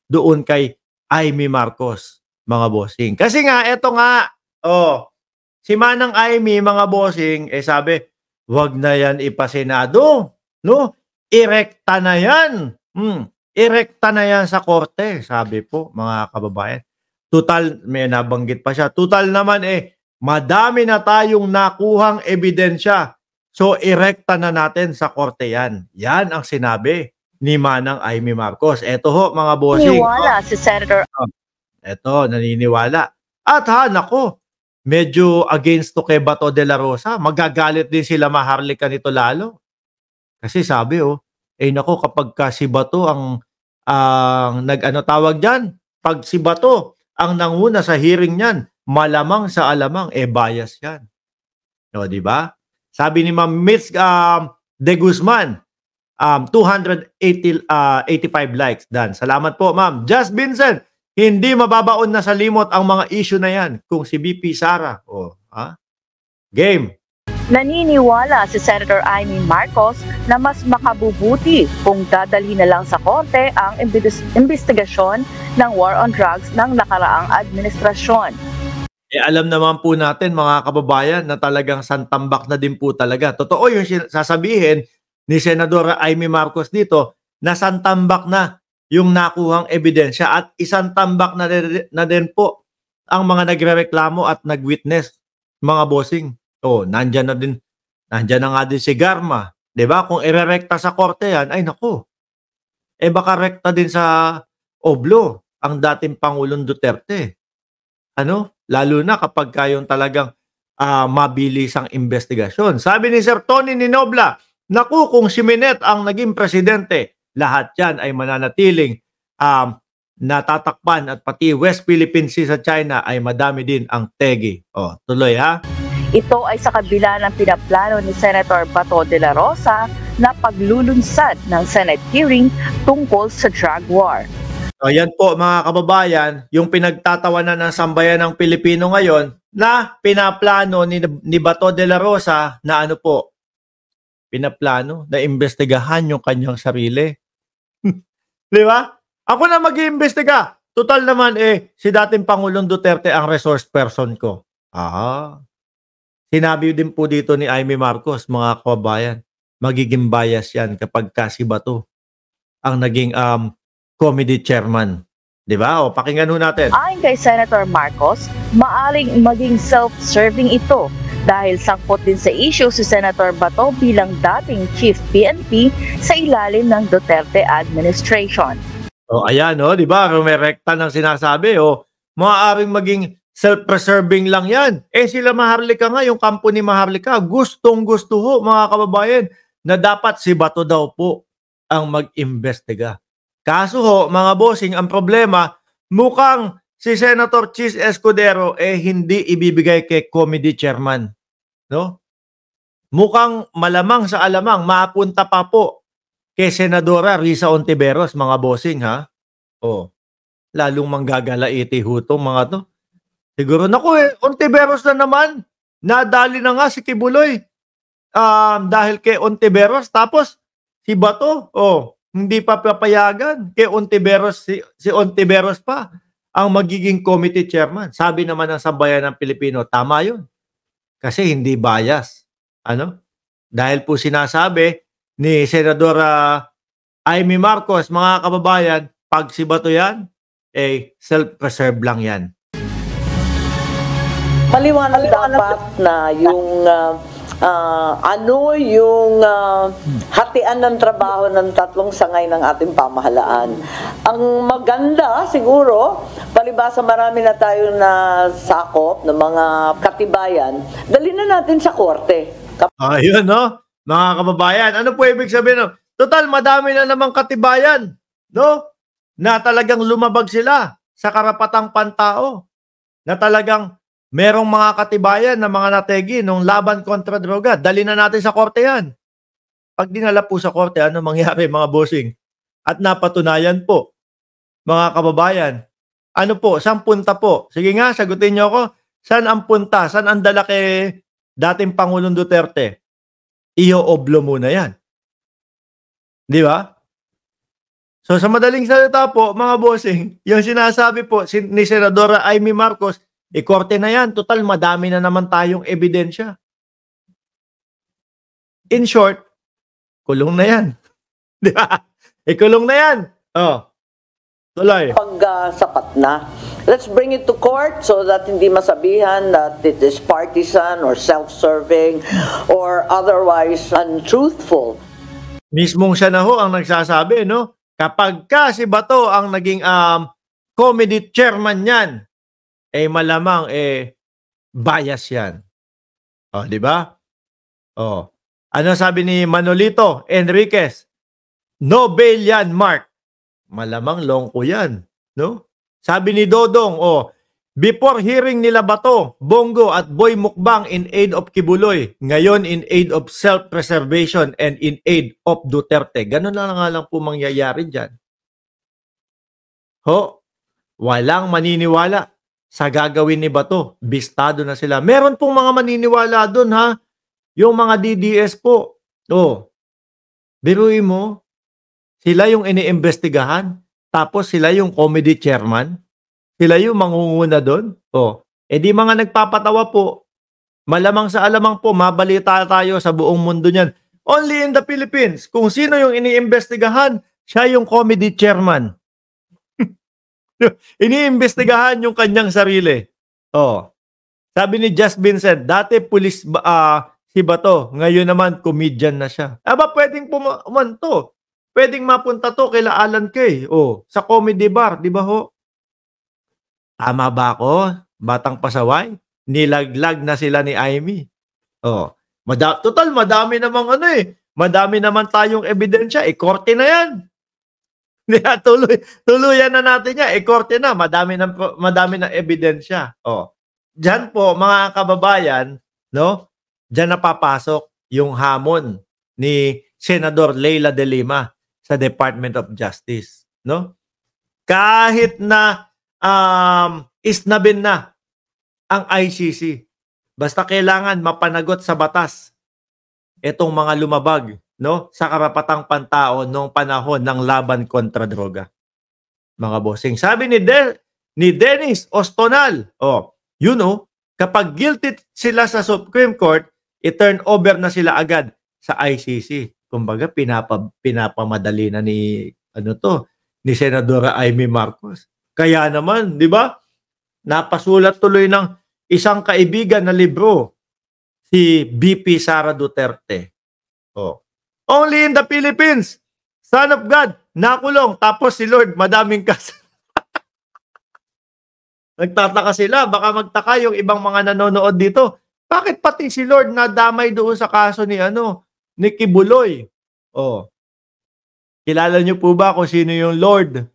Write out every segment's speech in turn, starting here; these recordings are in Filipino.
doon kay Amy Marcos, mga bossing. Kasi nga, eto nga, si Manang Amy, mga bossing, sabi, wag na yan ipasenado, no? Irekta na yan. Irekta na yan sa korte, sabi po, mga kababayan. Total, may nabanggit pa siya. Total naman madami na tayong nakuhang ebidensya. So, irekta na natin sa korte yan. Yan ang sinabi ni Manang Amy Marcos. Eto ho, mga bossing. Naniniwala si Senator. Eto, naniniwala. At nako, medyo against to kay Bato de la Rosa. Magagalit din sila Maharlika nito lalo. Kasi sabi nako, kapag ka si Bato ang tawag dyan, pag si Bato ang nanguna sa hearing niyan, malamang sa alamang, bias yan. No, di ba? Sabi ni Ma'am Mitz De Guzman, 285 likes. Dan. Salamat po, Ma'am. Just Vincent, hindi mababaon na sa limot ang mga issue na yan kung si BP Sara. Game. Naniniwala si Senator Amy Marcos na mas makabubuti kung dadalhin na lang sa korte ang investigasyon ng war on drugs ng nakaraang administrasyon. Alam naman po natin, mga kababayan, na talagang santambak na din po talaga. Totoo yung sasabihin ni Senadora Amy Marcos dito na santambak na yung nakuhang ebidensya at isang tambak na din po ang mga nagrereklamo at nagwitness, mga bossing. Nandyan na nga din si Garma. 'Di ba? Kung irerekta sa korte yan, ay nako. Baka rekta din sa Oblo ang dating Pangulong Duterte. Lalo na kapag kayong talagang mabilis ang investigasyon. Sabi ni Sir Tony Ninobla, naku, kung si Minet ang naging presidente, lahat yan ay mananatiling natatakpan at pati West Philippine Sea sa China ay madami din ang tegi. Tuloy ha. Ito ay sa kabila ng pinaplano ni Senator Bato de la Rosa na paglulunsad ng Senate hearing tungkol sa drug war. Yan po, mga kababayan, yung pinagtatawanan ng sambayan ng Pilipino ngayon na pinaplano ni Bato de la Rosa na pinaplano na imbestigahan yung kanyang sarili. Di ba? Ako na mag-iimbestiga. Total naman si dating Pangulong Duterte ang resource person ko. Sinabi din po dito ni Amy Marcos, mga kababayan, magiging bias yan kapag si Bato ang naging committee chairman. Diba? Pakinggan ho natin. Ayon kay Senator Marcos, maaring maging self-serving ito dahil sangkot din sa issue si Senator Bato bilang dating Chief PNP sa ilalim ng Duterte administration. Ayan, diba? Rumerekta ng sinasabi. Maaaring maging self-preserving lang yan. Sila Maharlika nga, yung kampo ni Maharlika, gustong-gusto ho, mga kababayan, na dapat si Bato daw po ang mag-imbestiga. Kaso mga bossing, ang problema, mukhang si Senator Chis Escudero hindi ibibigay kay committee chairman. No? Mukhang malamang sa alamang, mapunta pa po kay Senadora Risa Hontiveros, mga bossing ha. Lalong manggagalaiti hutong mga to. Siguro, Hontiveros na naman. Nadali na nga si Kibuloy. Dahil kay Hontiveros. Tapos, si Bato, hindi pa papayagan. Kay Hontiveros, si Hontiveros pa ang magiging committee chairman. Sabi naman ng sambayan ng Pilipino, tama yun. Kasi hindi bias. Dahil po sinasabi ni Senadora Amy Marcos, mga kababayan, pag si Bato yan, self-preserve lang yan. Paliwanag dapat na yung yung hatian ng trabaho ng tatlong sangay ng ating pamahalaan. Ang maganda siguro, palibasa marami na tayo na sakop ng mga katibayan, dali na natin sa korte. Ayun mga kababayan, ano po ibig sabihin? Total, madami na namang katibayan, na talagang lumabag sila sa karapatang pantao, na talagang merong mga katibayan na mga nategi nung laban kontra droga. Dali na natin sa korte yan. Pag dinala po sa korte, ano mangyari, mga bossing? At napatunayan po, mga kababayan, saan punta po? Sige nga, sagutin niyo ako. Saan ang punta? Saan ang dala kay dating Pangulong Duterte? Iyo-oblo muna yan. Di ba? So sa madaling salita po, mga bossing, yung sinasabi po ni Senadora Amy Marcos, ikorte na yan. Total, madami na naman tayong ebidensya. In short, kulong na yan. Di ba? Ikulong na yan. Oh. Tuloy. Pag sapat na. Let's bring it to court so that hindi masabihan that it is partisan or self-serving or otherwise untruthful. Mismong siya na ho ang nagsasabi, no? Kapag ka si Bato ang naging comedy chairman niyan, malamang bias yan. Oh, di ba? Oh. Ano sabi ni Manolito Enriquez? No bail yan, Mark. Malamang longko yan, no? Sabi ni Dodong, before hearing nila Bato, Bongo at Boy Mukbang in aid of Kibuloy, ngayon in aid of self-preservation and in aid of Duterte. Ganun na nga lang po mangyayari dyan. Walang maniniwala sa gagawin ni Bato. Bistado na sila. Meron pong mga maniniwala doon, ha? Yung mga DDS po. Biruin mo, sila yung iniimbestigahan, tapos sila yung comedy chairman, sila yung mangunguna doon. Di mga nagpapatawa po, malamang sa alamang po, mabalita tayo sa buong mundo niyan. Only in the Philippines, kung sino yung iniimbestigahan, siya yung comedy chairman. Iniimbestigahan yung kanyang sarili. Sabi ni Just Vincent, dati pulis si Bato, ngayon naman comedian na siya. Pwedeng pumanto. Pwedeng mapunta to kila Alan Kay. Sa comedy bar, di ba ho? Tama ba ako? Batang pasaway? Nilaglag na sila ni Amy. Total, madami namang madami naman tayong ebidensya. Korte na yan. Tuluyan na natin yan. Korte na. Madami na ebidensya. Diyan po, mga kababayan, no? Diyan napapasok yung hamon ni Senador Leila de Lima sa Department of Justice, no? Kahit na isnabin na ang ICC, basta kailangan mapanagot sa batas itong mga lumabag, no, sa karapatang pantao noong panahon ng laban kontra droga. Mga bossing, sabi ni Dennis Ostonal, kapag guilty sila sa Supreme Court, i-turn over na sila agad sa ICC. Kumbaga, pinapamadali na ni Senadora Amy Marcos. Kaya naman, di ba? Napasulat tuloy ng isang kaibigan na libro, si BP Sara Duterte. Only in the Philippines, Son of God, nakulong. Tapos si Lord, madaming kaso. Nagtataka sila, baka magtaka yung ibang mga nanonood dito. Bakit pati si Lord nadamay doon sa kaso ni Kibuloy? Kilala niyo po ba kung sino yung Lord?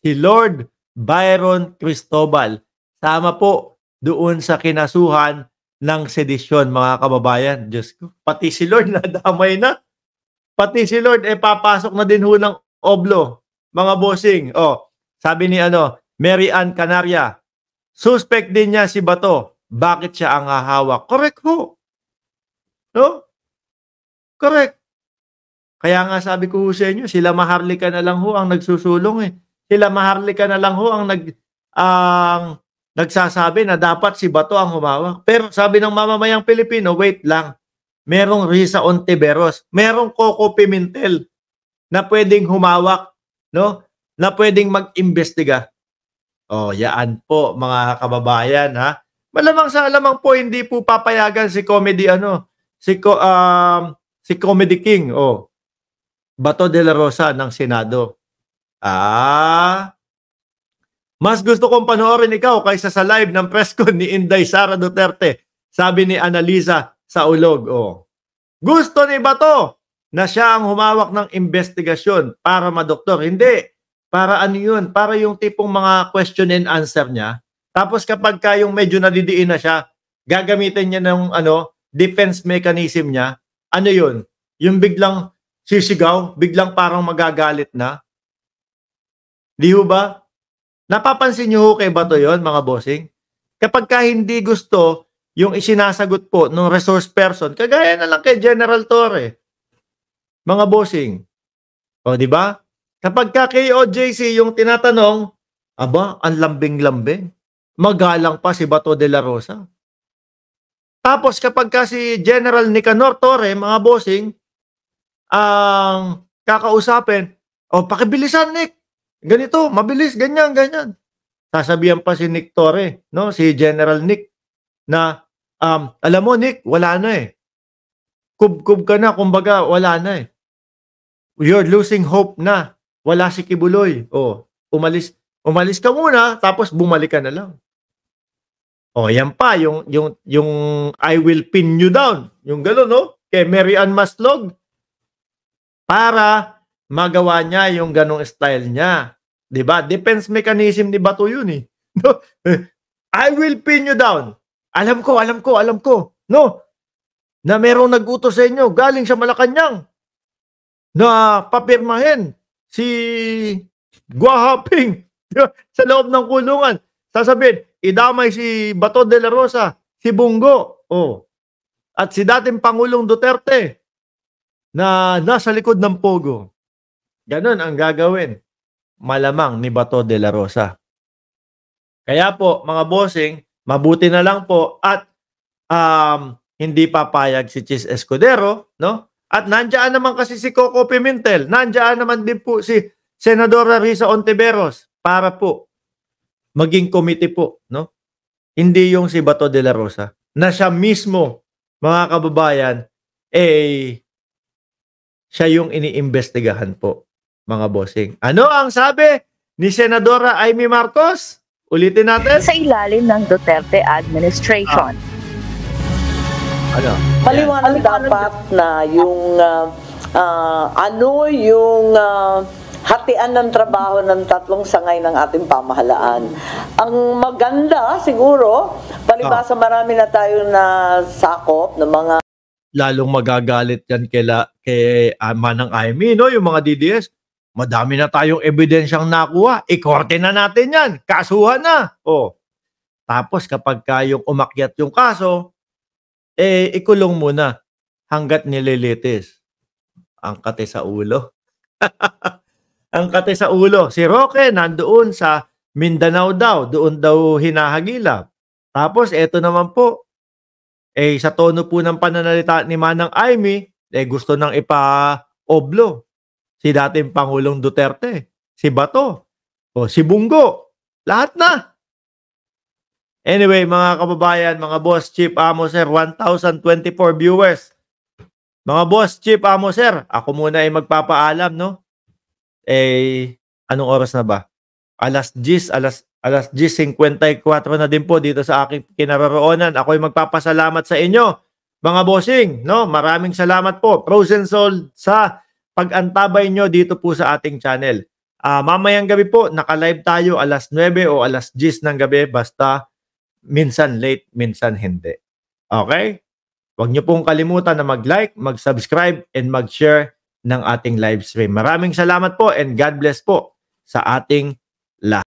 Si Lord Byron Cristobal. Sama po doon sa kinasuhan ng sedisyon, mga kababayan. Diyos ko, pati si Lord nadamay na. Pati si Lord papasok na din ho ng oblo, mga bossing. Sabi ni Mary Ann Canaria, suspect din niya si Bato. Bakit siya ang hahawak? Correct ho. No? Correct. Kaya nga sabi ko sa inyo, sila Maharlika na lang ho ang nagsusulong Sila Maharlika na lang ho ang nagsasabi na dapat si Bato ang humawak. Pero sabi ng mamamayang Pilipino, wait lang. Merong Risa Ontiveros, merong Coco Pimentel na pwedeng humawak, no? Na pwedeng mag-imbestiga. Yaan po, mga kababayan, ha? Malamang sa alamang po, hindi po papayagan si Comedy, si Comedy King, Bato de la Rosa ng Senado. Mas gusto kong panoorin ikaw kaysa sa live ng press con ni Inday Sara Duterte, sabi ni Annalisa sa Ulog. Gusto ni Bato na siya ang humawak ng investigasyon para madoktor. Hindi. Para yun? Para yung tipong mga question and answer niya. Tapos kapag yung medyo nadidiin na siya, gagamitin niya ng defense mechanism niya. Ano yun? Yung biglang sisigaw, biglang parang magagalit na. Di ho ba? Napapansin niyo ho kay Bato yon, mga bossing? Kapag hindi gusto yung isinasagot po ng resource person, kagaya na lang kay General Torre. Mga bossing. Di ba? Kapag ka kay OJC yung tinatanong, aba, ang lambing-lambing. Magalang pa si Bato de la Rosa. Tapos kapag ka si General Nicanor Torre, mga bossing, ang kakausapin, o pakibilisan Nick, ganito, mabilis, ganyan, ganyan. Sasabihan pa si Nick Torre, no? Si General Nick, na, alam mo Nick, wala na eh. Kub-kub ka na, kumbaga, wala na eh. You're losing hope na. Wala si Kibuloy. O, umalis ka muna, tapos bumalik ka na lang. O, yan pa, yung I will pin you down. Yung gano'n, no? Kay Mary Ann Maslog. Para magawa niya yung ganong style niya. Diba? Defense mechanism ni Bato yun eh. No? I will pin you down. Alam ko. No? Na merong nag-utos sa inyo, galing sa Malacanang, na papirmahin si Guahaping sa loob ng kulungan. Sasabihin, idamay si Bato de la Rosa, si Bungo, at si dating Pangulong Duterte na nasa likod ng Pogo. Ganon ang gagawin. Malamang ni Bato de la Rosa. Kaya po, mga bossing, mabuti na lang po at hindi papayag si Chis Escudero, no? At nandiyan naman kasi si Coco Pimentel, nandiyan naman din po si Senadora Risa Ontiveros para po maging committee po, no? Hindi yung si Bato de la Rosa na siya mismo, mga kababayan, siya yung iniimbestigahan po, mga bossing. Ano ang sabi ni Senadora Amy Marcos? Ulitin natin. Sa ilalim ng Duterte administration. Ano? Paliwanag dapat na yung yung hatian ng trabaho ng tatlong sangay ng ating pamahalaan. Ang maganda siguro, palibasa marami na tayo na sakop ng mga lalong magagalit yan kay Manang Amy, no? Yung mga DDS, madami na tayong ebidensyang nakuha. Ikorte na natin yan. Kasuhan na. Tapos kapag kayong umakyat yung kaso, ikulong muna hanggat nililitis. Ang kate sa ulo. Ang kate sa ulo. Si Roque nandoon sa Mindanao daw. Doon daw hinahagilap. Tapos eto naman po, sa tono po ng pananalita ni Manang Amy, gusto nang ipa-oblo si dating Pangulong Duterte, si Bato, si Bungo, lahat na. Anyway, mga kababayan, mga boss, Chief, Amo, Sir, 1,024 viewers. Mga boss, Chief, Amo, Sir, ako muna ay magpapaalam, no? Anong oras na ba? Alas 10:54 na din po dito sa aking kinaroroonan. Ako ay magpapasalamat sa inyo, mga bossing, no? Maraming salamat po, Frozen Soul, sa pag-antabay nyo dito po sa ating channel. Mamayang gabi po, naka-live tayo alas 9 o alas 10 ng gabi, basta minsan late, minsan hindi. Okay? Huwag nyo pong kalimutan na mag-like, mag-subscribe, and mag-share ng ating live stream. Maraming salamat po and God bless po sa ating lahat.